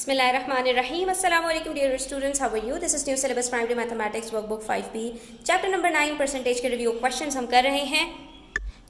Bismillahirrahmanirrahim. Assalamu alaikum dear students. How are you? This is new syllabus primary mathematics workbook 5B chapter number 9 percentage के review questions हम कर रहे हैं।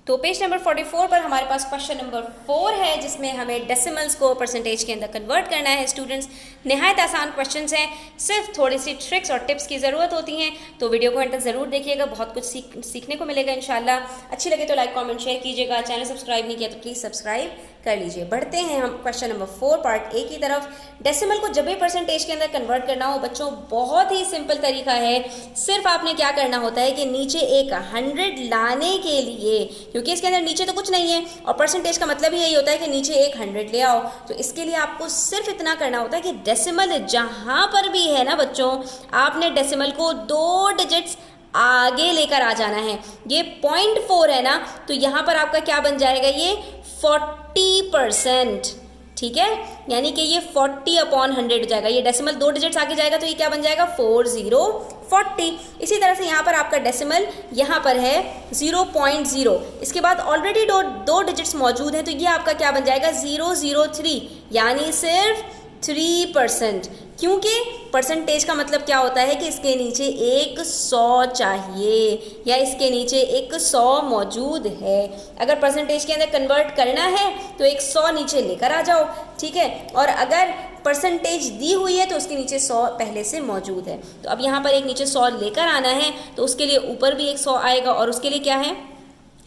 तो page number 44 पर हमारे पास क्वेश्चन नंबर 4 है जिसमें हमें डेसिमल्स को परसेंटेज के अंदर कन्वर्ट करना है। स्टूडेंट्स निहायत आसान क्वेश्चंस हैं, सिर्फ थोड़ी सी ट्रिक्स और टिप्स की ज़रूरत होती हैं, तो वीडियो को अंत तक ज़रूर देखिएगा, बहुत कुछ सीखने को मिलेगा इंशाल्लाह। अच्छी लगे तो लाइक कमेंट शेयर कीजिएगा, चैनल सब्सक्राइब नहीं किया तो प्लीज़ सब्सक्राइब कर लीजिए। बढ़ते हैं हम क्वेश्चन नंबर 4 पार्ट ए की तरफ। डेसिमल को जब भी परसेंटेज के अंदर कन्वर्ट करना हो बच्चों, बहुत ही सिंपल तरीका है। सिर्फ आपने क्या करना होता है कि नीचे एक 100 लाने के लिए, क्योंकि इसके अंदर नीचे तो कुछ नहीं है और परसेंटेज का मतलब ही यही होता है कि नीचे एक 100 ले आओ, तो इसके लिए आपको सिर्फ इतना करना होता है कि डेसिमल जहां पर भी है ना बच्चों, आपने डेसिमल को 2 डिजिट्स आगे लेकर आ जाना है। ये 0.4 है ना, तो यहाँ पर आपका क्या बन जाएगा, ये 40%, ठीक है, यानी कि ये 40/100 हो जाएगा। ये डेसिमल 2 डिजिट्स आगे जाएगा तो ये क्या बन जाएगा, 4040। इसी तरह से यहाँ पर आपका डेसिमल यहाँ पर है 0.0, इसके बाद ऑलरेडी दो डिजिट्स मौजूद हैं, तो ये आपका क्या बन जाएगा, 003, यानी सिर्फ 3%, क्योंकि परसेंटेज का मतलब क्या होता है कि इसके नीचे एक 100 चाहिए या इसके नीचे एक 100 मौजूद है। अगर परसेंटेज के अंदर कन्वर्ट करना है तो एक 100 नीचे लेकर आ जाओ, ठीक है, और अगर परसेंटेज दी हुई है तो उसके नीचे 100 पहले से मौजूद है। तो अब यहाँ पर एक नीचे 100 लेकर आना है, तो उसके लिए ऊपर भी एक 100 आएगा, और उसके लिए क्या है,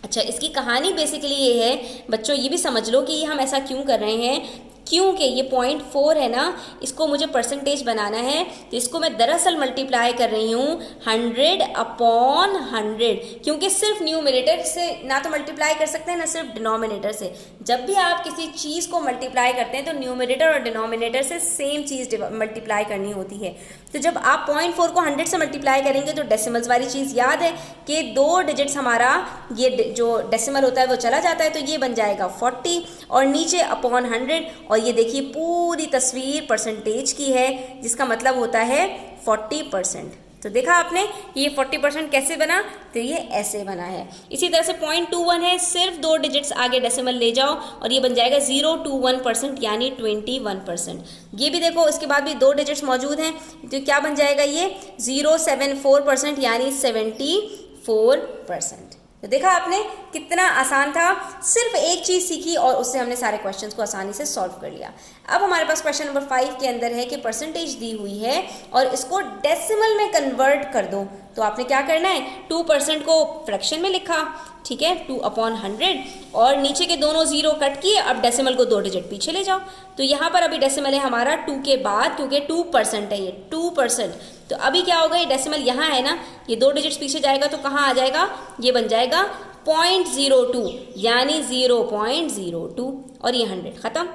अच्छा, इसकी कहानी बेसिकली ये है बच्चों, ये भी समझ लो कि हम ऐसा क्यों कर रहे हैं, क्योंकि ये 0.4 है ना, इसको मुझे परसेंटेज बनाना है, तो इसको मैं दरअसल मल्टीप्लाई कर रही हूँ 100/100, क्योंकि सिर्फ न्यूमरेटर से ना तो मल्टीप्लाई कर सकते हैं ना सिर्फ डिनोमिनेटर से। जब भी आप किसी चीज़ को मल्टीप्लाई करते हैं तो न्यूमरेटर और डिनोमिनेटर से सेम चीज़ मल्टीप्लाई करनी होती है। तो जब आप 0.4 को 100 से मल्टीप्लाई करेंगे तो डेसिमल्स वाली चीज़ याद है कि 2 डिजिट्स हमारा ये जो डेसिमल होता है वो चला जाता है, तो ये बन जाएगा 40 और नीचे अपॉन 100, और ये देखिए पूरी तस्वीर परसेंटेज की है, जिसका मतलब होता है 40%। तो देखा आपने ये 40% कैसे बना, तो ये ऐसे बना है। इसी तरह से 0.21 है, सिर्फ 2 डिजिट्स आगे डेसिमल ले जाओ और ये बन जाएगा 021%, यानी 21%। ये भी देखो, इसके बाद भी 2 डिजिट्स मौजूद हैं, तो क्या बन जाएगा, ये 074%, यानी 74%। तो देखा आपने कितना आसान था, सिर्फ एक चीज़ सीखी और उससे हमने सारे क्वेश्चंस को आसानी से सॉल्व कर लिया। अब हमारे पास क्वेश्चन नंबर 5 के अंदर है कि परसेंटेज दी हुई है और इसको डेसिमल में कन्वर्ट कर दो, तो आपने क्या करना है, 2% को फ्रैक्शन में लिखा, ठीक है, 2/100, और नीचे के दोनों 0 कट किए, अब डेसिमल को 2 डिजिट पीछे ले जाओ। तो यहाँ पर अभी डेसिमल है हमारा 2 के बाद, क्योंकि 2% है ये 2%, तो अभी क्या होगा, ये डेसिमल यहाँ है ना, ये 2 डिजिट्स पीछे जाएगा तो कहाँ आ जाएगा, ये बन जाएगा 0.02, यानी 0.02, और ये 100 ख़त्म,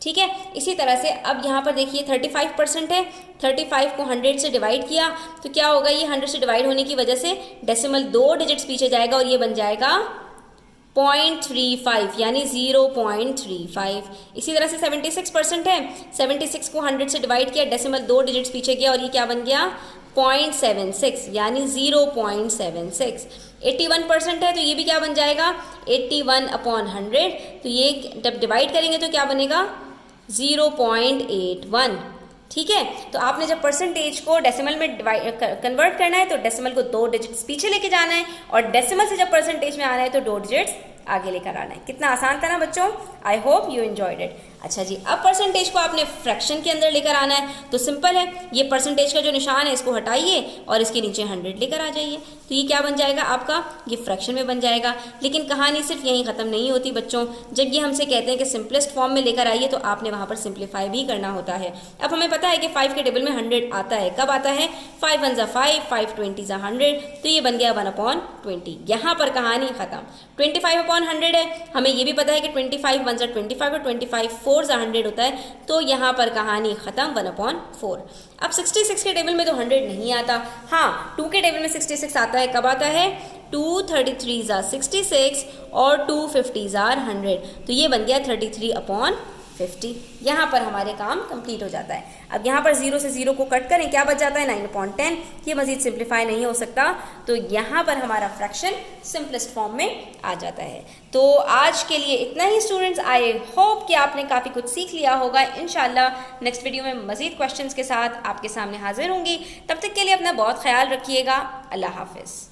ठीक है। इसी तरह से अब यहाँ पर देखिए 35% है, 35 को 100 से डिवाइड किया तो क्या होगा, ये 100 से डिवाइड होने की वजह से डेसिमल 2 डिजिट्स पीछे जाएगा और ये बन जाएगा 0.35, यानी 0.35। इसी तरह से 76% है, 76 को 100 से डिवाइड किया, डेसिमल 2 डिजिट्स पीछे गया और ये क्या बन गया, 0.76, यानी 0.76। 81% है, तो ये भी क्या बन जाएगा, 81/100, तो ये जब डिवाइड करेंगे तो क्या बनेगा, 0.81, ठीक है। तो आपने जब परसेंटेज को डेसिमल में कन्वर्ट करना है तो डेसिमल को 2 डिजिट्स पीछे लेके जाना है, और डेसिमल से जब परसेंटेज में आना है तो 2 डिजिट्स आगे लेकर आना है। कितना आसान था ना बच्चों, I hope you enjoyed it. अच्छा जी, अब परसेंटेज को आपने फ्रैक्शन के अंदर लेकर आना है, तो सिंपल है, ये परसेंटेज का जो निशान है इसको हटाइए और इसके नीचे 100 लेकर आ जाइए, तो ये क्या बन जाएगा आपका, ये फ्रैक्शन में बन जाएगा। लेकिन कहानी सिर्फ यहीं ख़त्म नहीं होती बच्चों, जब ये हमसे कहते हैं कि सिंपलेस्ट फॉर्म में लेकर आइए तो आपने वहाँ पर सिंप्लीफाई भी करना होता है। अब हमें पता है कि 5 के टेबल में 100 आता है, कब आता है, 5 1 ज़ा 5, 5 20 ज़ा 100, तो ये बन गया 1/20। यहाँ पर कहानी ख़त्म। 25/100 है, हमें ये भी पता है कि 25 1 ज़ा 25 और 25 4 ज़ा 100 होता है, तो यहाँ पर कहानी ख़त्म, 1/4। अब 66 के टेबल में तो 100 नहीं आता, हाँ 2 के टेबल में 66 आता है, कब आता है, 233 ज़ा 66 और 250 ज़ा 100, तो ये बन गया 33/50। 50। यहाँ पर हमारे काम कंप्लीट हो जाता है। अब यहाँ पर 0 से 0 को कट करें, क्या बच जाता है 9/10। ये मज़ीद सिंप्लीफाई नहीं हो सकता, तो यहाँ पर हमारा फ्रैक्शन सिंपलेस्ट फॉर्म में आ जाता है। तो आज के लिए इतना ही स्टूडेंट्स। आई होप कि आपने काफ़ी कुछ सीख लिया होगा। इंशाल्लाह नेक्स्ट वीडियो में मज़ीद क्वेश्चंस के साथ आपके सामने हाजिर होंगी। तब तक के लिए अपना बहुत ख्याल रखिएगा। अल्लाह हाफिज़।